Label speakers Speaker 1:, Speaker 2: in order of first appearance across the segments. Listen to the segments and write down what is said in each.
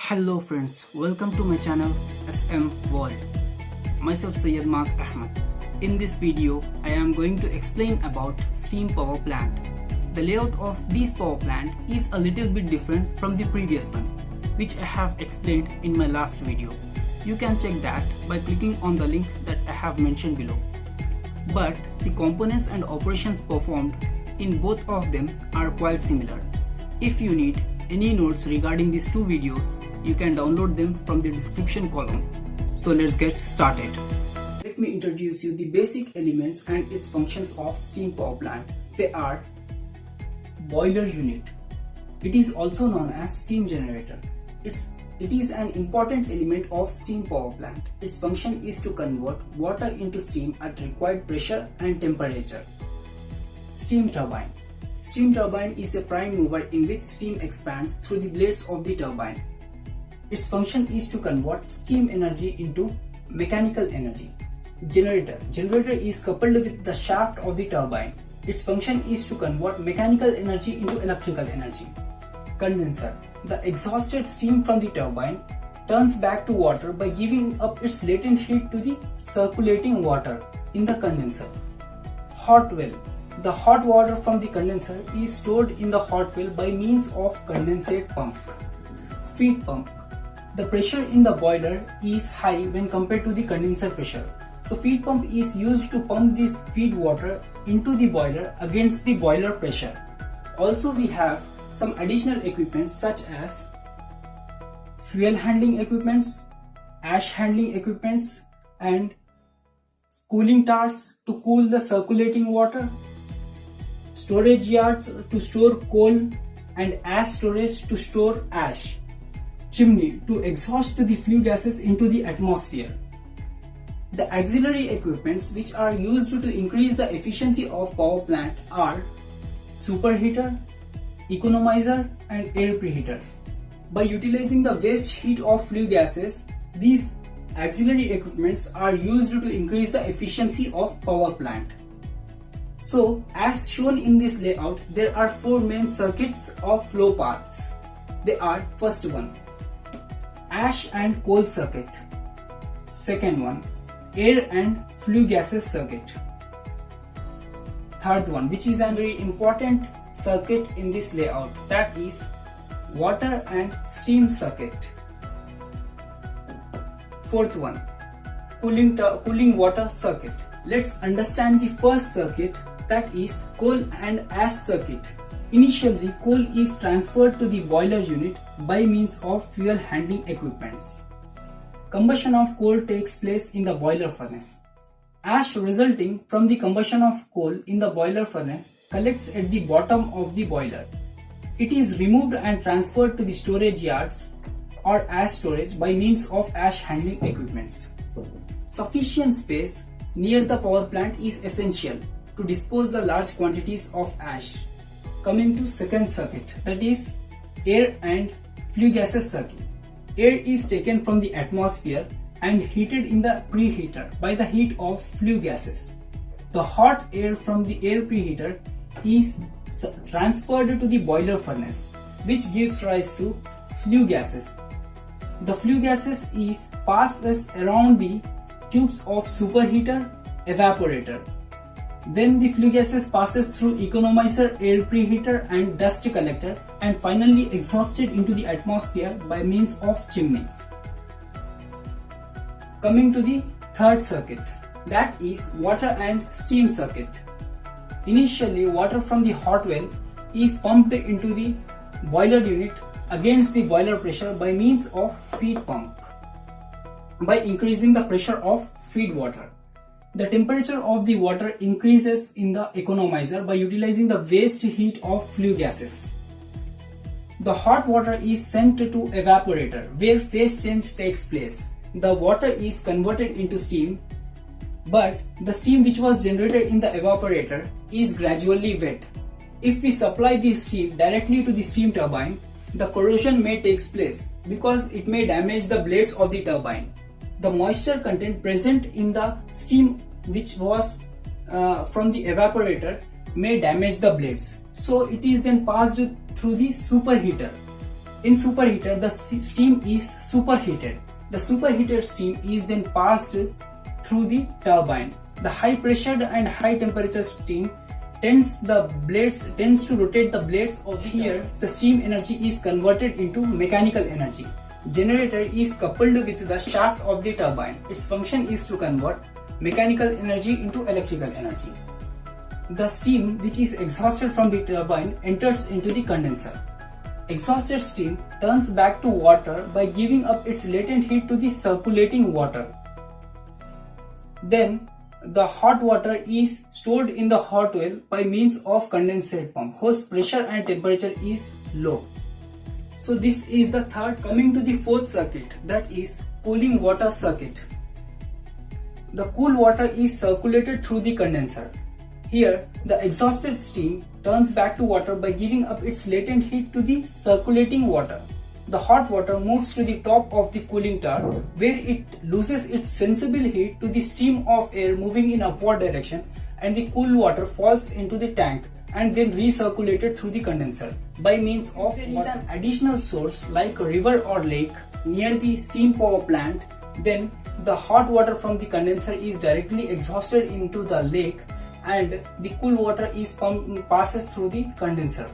Speaker 1: Hello friends, welcome to my channel SM World. Myself Syed Mas Ahmed. In this video, I am going to explain about steam power plant. The layout of this power plant is a little bit different from the previous one, which I have explained in my last video. You can check that by clicking on the link that I have mentioned below. But the components and operations performed in both of them are quite similar. If you need any notes regarding these two videos, you can download them from the description column. So let's get started. Let me introduce you the basic elements and its functions of steam power plant. They are boiler unit. It is also known as steam generator. It is an important element of steam power plant. Its function is to convert water into steam at required pressure and temperature. Steam turbine. Steam turbine is a prime mover in which steam expands through the blades of the turbine. Its function is to convert steam energy into mechanical energy. Generator. Generator is coupled with the shaft of the turbine. Its function is to convert mechanical energy into electrical energy. Condenser. The exhausted steam from the turbine turns back to water by giving up its latent heat to the circulating water in the condenser. Hot well. The hot water from the condenser is stored in the hot well by means of condensate pump. Feed pump. The pressure in the boiler is high when compared to the condenser pressure. So feed pump is used to pump this feed water into the boiler against the boiler pressure. Also we have some additional equipment such as fuel handling equipments, ash handling equipments, and cooling towers to cool the circulating water, storage yards to store coal, and ash storage to store ash, chimney to exhaust the flue gases into the atmosphere. The auxiliary equipments which are used to increase the efficiency of power plant are superheater, economizer, and air preheater. By utilizing the waste heat of flue gases, these auxiliary equipments are used to increase the efficiency of power plant. So, as shown in this layout, there are four main circuits of flow paths. They are: first one, ash and coal circuit; second one, air and flue gases circuit; third one, which is a very important circuit in this layout, that is water and steam circuit; fourth one, cooling water circuit. Let's understand the first circuit, that is coal and ash circuit. Initially, coal is transferred to the boiler unit by means of fuel handling equipments. Combustion of coal takes place in the boiler furnace. Ash resulting from the combustion of coal in the boiler furnace collects at the bottom of the boiler. It is removed and transferred to the storage yards or ash storage by means of ash handling equipments. Sufficient space near the power plant is essential to dispose the large quantities of ash. Coming to second circuit, that is air and flue gases circuit. Air is taken from the atmosphere and heated in the preheater by the heat of flue gases. The hot air from the air preheater is transferred to the boiler furnace, which gives rise to flue gases. The flue gases is passes around the tubes of superheater, evaporator. Then the flue gases passes through economizer, air preheater, and dust collector, and finally exhausted into the atmosphere by means of chimney. Coming to the third circuit, that is water and steam circuit. Initially, water from the hot well is pumped into the boiler unit against the boiler pressure by means of feed pump by increasing the pressure of feed water. The temperature of the water increases in the economizer by utilizing the waste heat of flue gases. The hot water is sent to evaporator where phase change takes place. The water is converted into steam, but the steam which was generated in the evaporator is gradually wet. If we supply the steam directly to the steam turbine, the corrosion may take place because it may damage the blades of the turbine. The moisture content present in the steam which was from the evaporator may damage the blades. So it is then passed through the superheater. In superheater, the steam is superheated. The superheated steam is then passed through the turbine. The high pressured and high temperature steam tends to rotate the blades of the here. The steam energy is converted into mechanical energy. Generator is coupled with the shaft of the turbine. Its function is to convert mechanical energy into electrical energy. The steam which is exhausted from the turbine enters into the condenser. Exhausted steam turns back to water by giving up its latent heat to the circulating water. Then the hot water is stored in the hot well by means of condensate pump whose pressure and temperature is low. So this is the third. Coming to the fourth circuit, that is cooling water circuit. The cool water is circulated through the condenser. Here the exhausted steam turns back to water by giving up its latent heat to the circulating water. The hot water moves to the top of the cooling tower where it loses its sensible heat to the stream of air moving in upward direction, and the cool water falls into the tank and then recirculated through the condenser by means of there is an additional source like a river or lake near the steam power plant. Then the hot water from the condenser is directly exhausted into the lake and the cool water is passes through the condenser,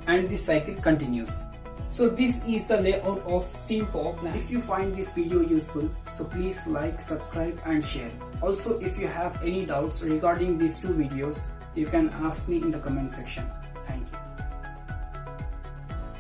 Speaker 1: and the cycle continues. So this is the layout of steam power plant. If you find this video useful, so please like, subscribe and share. Also, if you have any doubts regarding these two videos, you can ask me in the comment section. Thank you.